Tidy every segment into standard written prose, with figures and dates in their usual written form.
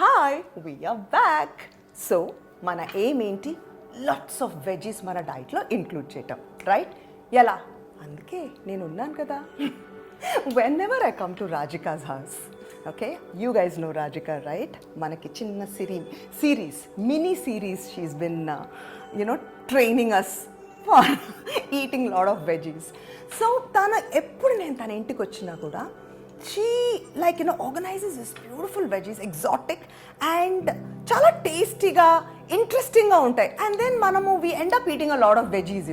Hi, we are back. So, మన aim ఏంటి? Lots of veggies మన డైట్లో ఇంక్లూడ్ చేయటం, రైట్? ఎలా? అందుకే నేను ఉన్నాను కదా. Whenever I come to Radhika's house, okay, you guys know Radhika, right? మనకి చిన్న series, mini series she's been, training us for eating lot of veggies. So, ఎప్పుడు నేను తన ఇంటికి వచ్చినా కూడా she organizes this beautiful veggies, exotic and chala tasty ga interesting ga untai, and then we end up eating a lot of veggies,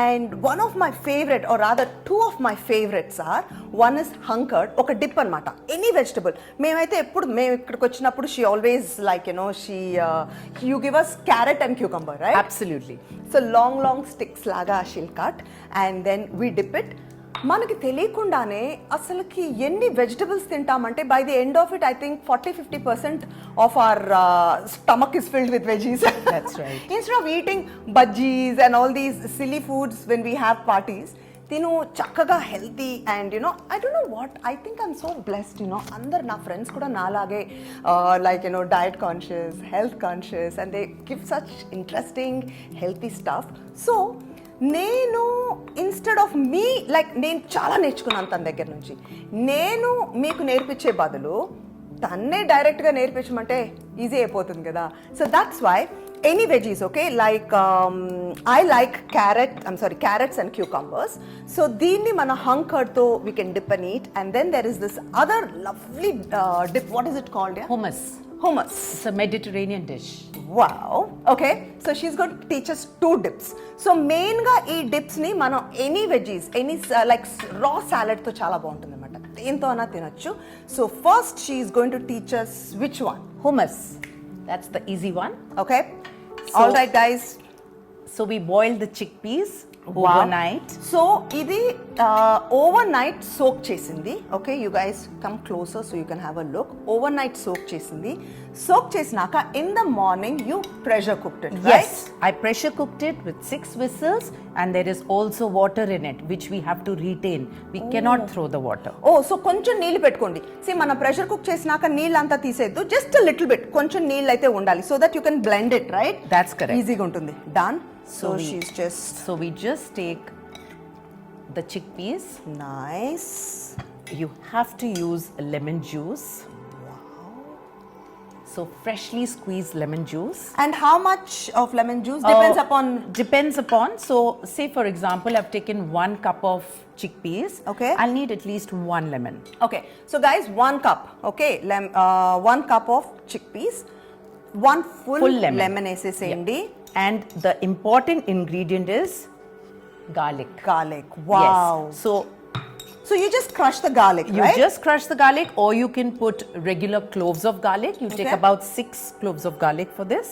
and one of my favorite, or rather two of my favorites are, one is hunkered, oka dip anamata, any vegetable memaithe eppudu ikkadiki vachinappudu she always you give us carrot and cucumber, right? Absolutely. So long sticks laga she'll cut, and then we dip it. మనకి తెలియకుండానే అసలుకి ఎన్ని vegetables తింటామంటే by the end of it I think 40-50% of our stomach is filled with veggies. That's right. Instead of eating budgies and all these silly foods when we have parties, తిను చక్కగా healthy and I don't know what, I think I'm so blessed. అందరు నా friends కూడా నాలాగే diet conscious, health conscious, and they give such interesting healthy stuff. So నేను instead of నేను చాలా నేర్చుకున్నాను తన దగ్గర నుంచి. నేను మీకు నేర్పించే బదులు తన్నే డైరెక్ట్గా నేర్పించమంటే ఈజీ అయిపోతుంది కదా. So that's why any veggies, okay, I like carrots and cucumbers. So దీన్ని మన hunkered తో we can dip and eat. And then there is this other lovely dip, what is it called? Yeah? Hummus. It's a Mediterranean dish. Wow. Okay, so she's going to teach us two dips. So main ga ee dips ni మనం any veggies, any raw salad తో చాలా బాగుంటుంది అన్నమాట, దేంతో అయినా తినొచ్చు. So first she is going to teach us which one? Hummus. That's the easy one. Okay. So, all right guys, so we boiled the chickpeas overnight. So ఇది overnight soak చేసింది. Okay, you guys come closer so you can have a look. Overnight soak చేసింది. Soak చేసినాక in the morning you pressure cooked it, right? Yes, I pressure cooked it with 6 whistles, and there is also water in it which we have to retain. We cannot throw the water. So కొంచెం నీళ్ళు పెట్టుకోండి. See, మనం pressure cook చేసినాక నీళ్ళు అంతా తీసేద్దు, just a little bit, కొంచెం నీళ్ళు అయితే ఉండాలి, so that you can blend it, right? That's correct. ఈజీగా ఉంటుంది. Done. So we just take the chickpeas. Nice. You have to use lemon juice. So freshly squeezed lemon juice. And how much of lemon juice? Depends upon. So say for example I've taken 1 cup of chickpeas. Okay. I'll need at least 1 lemon. Okay. So guys, 1 cup. Okay. 1 cup of chickpeas. 1 full lemon eseseyandi. Yeah. And the important ingredient is garlic. Wow. Yes. So you just crush the garlic, right? You just crush the garlic, or you can put regular cloves of garlic. You take about 6 cloves of garlic for this.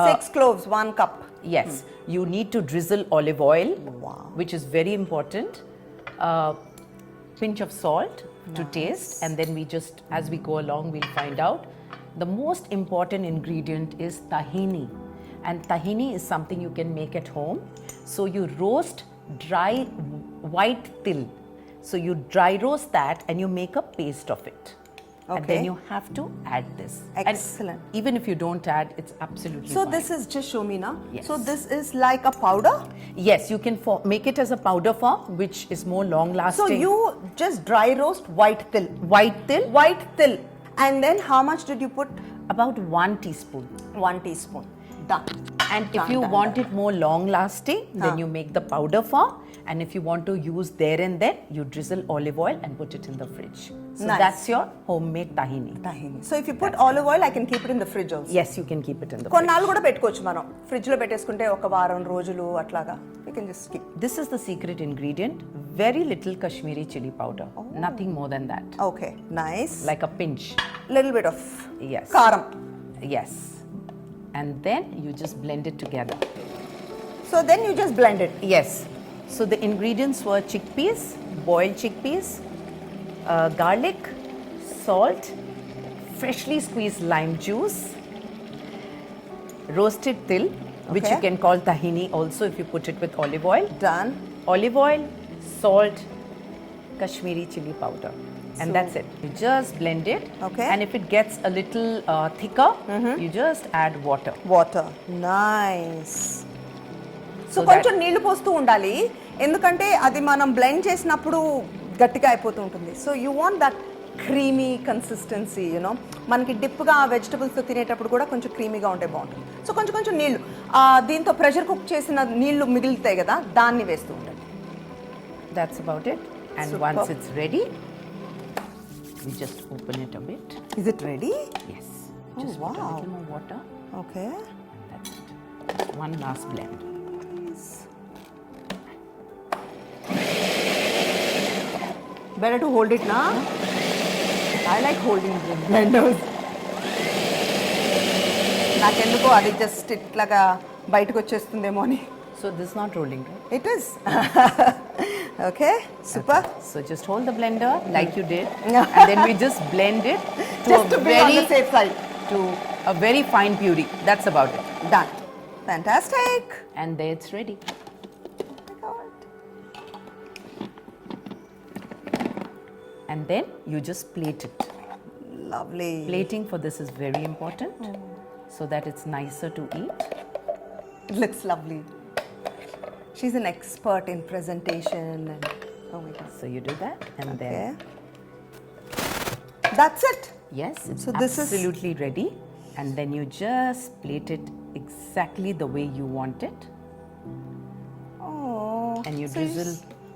6 cloves, 1 cup. Yes. You need to drizzle olive oil, which is very important. Pinch of salt to taste, and then we just, as we go along, we'll find out. The most important ingredient is tahini. And tahini is something you can make at home. So you roast dry white til. So you dry roast that and you make a paste of it. Okay. And then you have to add this. Excellent. And even if you don't add, it's absolutely so fine. This is, just show me now. Yes. So this is like a powder? Yes, you can make it as a powder form, which is more long lasting. So you just dry roast white til. White til. And then how much did you put? About 1 teaspoon. 1 teaspoon. Done. And if you want it more long lasting, then you make the powder form. And if you want to use there and then, you drizzle olive oil and put it in the fridge. So that's your homemade tahini. So if you put olive oil, I can keep it in the fridge also? Yes, you can keep it in the fridge. కొన్నాళ్ళు కూడా పెట్టుకోవచ్చు మనం fridge లో పెట్టేసుకుంటే ఒక వారం రోజులు అట్లాగా. You can just keep. This is the secret ingredient. Very little Kashmiri chili powder. Nothing more than that. Okay, nice. Like a pinch. Little bit of yes. karam. Yes. And then you just blend it together. So then you just blend it? Yes. So the ingredients were chickpeas, boiled chickpeas, garlic, salt, freshly squeezed lime juice, roasted til, which you can call tahini also if you put it with olive oil. Done. Olive oil, salt, Kashmiri chili powder. And that's it. You just blend it. Okay. And if it gets a little thicker, you just add water. Water nice so So కొంచెం నీళ్లు పోస్తూ ఉండాలి ఎందుకంటే అది మనం blend చేసినప్పుడు గట్టిగా అయిపోతూ ఉంటుంది so you want that creamy consistency you know మనకి డిప్గా వెజిటబుల్స్తో తినేటప్పుడు కూడా కొంచెం క్రీమీగా ఉంటే బాగుంటుంది సో కొంచెం కొంచెం నీళ్లు దీంతో ప్రెషర్ కుక్ చేసిన నీళ్లు మిగులుతాయి కదా దాన్ని వేస్తూ ఉండండి. That's about it. And Super. once it's ready, we just open it a bit. Is it ready? Yes. Oh, Just put a wow. little more water. Okay. And that's it. One last blend. Better to hold it now. I like holding the blenders. నాకెందుకో అది just ఇట్లాగా బయటకు వచ్చేస్తుందేమో అని. So this is not rolling, right? It is. Okay, super. So just hold the blender like you did, and then we just blend it to Just to be on the safe side. to a very fine puree. That's about it. Done. Fantastic. And there it's ready. And then you just plate it. Lovely. Plating for this is very important, so that it's nicer to eat. It looks lovely. She's an expert in presentation and oh my god. So you do that, and Okay. then That's it. yes, it's So this is- absolutely ready. And then you just plate it exactly the way you want it, Oh. and you So drizzle.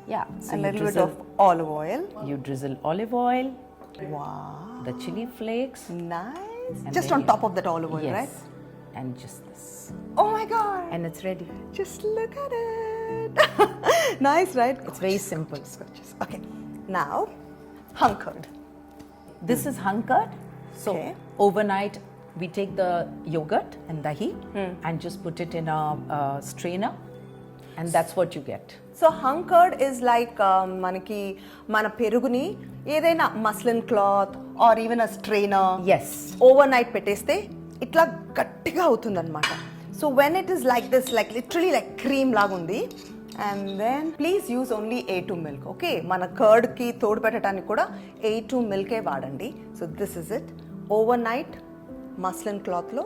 Yeah, so a you little bit drizzle. of olive oil. You drizzle olive oil, Wow. the chili flakes, Nice. And Just then on you- top of that olive oil, yes, right? and just this, Oh my god. and it's ready. Just look at it. Nice, right? It's very simple. Okay. Now, hunkered. This is hunkered. So Okay. overnight we take the yogurt and dahi and just put it in a strainer, and that's what you get. So hung curd is like మనకి మన పెరుగుని ఏదైనా muslin cloth or even a strainer Yes. Overnight పెట్టేస్తే ఇట్లా గట్టిగా అవుతుంది అనమాట so when it is like this like literally like cream లాగా ఉంది and then please use only A2 milk okay మన కర్డ్కి తోడు పెట్టడానికి కూడా A2 మిల్కే వాడండి so this is it overnight muslin క్లాత్లో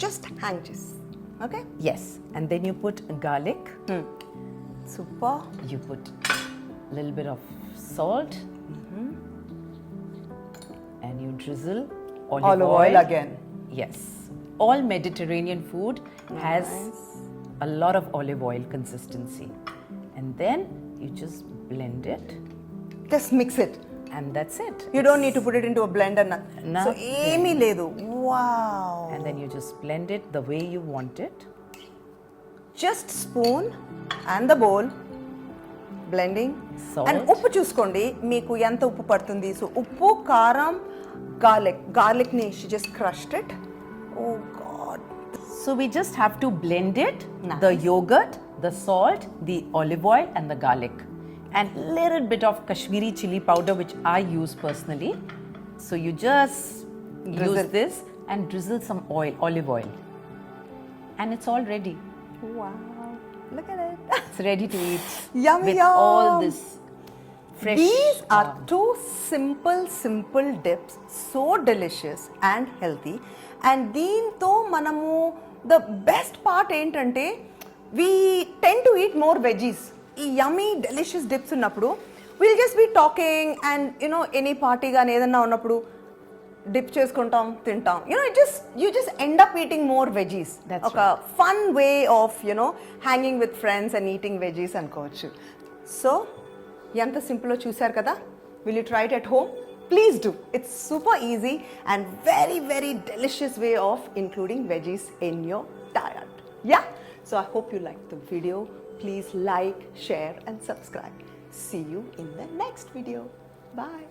జస్ట్ హ్యాంగ్ చేసి okay Yes, and then you put garlic. Super You put a little bit of salt, and you drizzle olive oil again. Yes, all Mediterranean food has a lot of olive oil consistency, and then you just blend it, Just mix it. and that's it. You don't need to put it into a blender. So, Nothing. ఏమీ లేదు. Wow. And then you just blend it the way you want it. Just spoon and the bowl. Blending. Salt. And ఉప్పు చూసుకోండి మీకు ఎంత ఉప్పు పడుతుంది. So, ఉప్పు, కారం, garlic. Garlic ని she just crushed it. Oh God. So we just have to blend it, Nice. the yogurt, the salt, the olive oil and the garlic, and little bit of Kashmiri chili powder, which I use personally. So you just Drizzle. use this and drizzle some oil, olive oil, and it's all ready. Wow. Look at it. It's ready to eat Yum, with yum. all this fresh. These are two simple dips, so delicious and healthy. And దీంతో మనము the best part ఏంటంటే we tend to eat more veggies. ఈ yummy delicious dips ఉన్నప్పుడు we'll just be talking and you know any party కానీ ఏదన్నా ఉన్నప్పుడు dip చేసుకుంటాం తింటాం you just end up eating more veggies. That's ఒక fun way of hanging with friends and eating veggies అనుకోవచ్చు. So ఎంత సింపుల్లో చూశారు కదా will you try it at home please do it's super easy and very very delicious way of including veggies in your diet yeah so I hope you like the video please like share and subscribe see you in the next video bye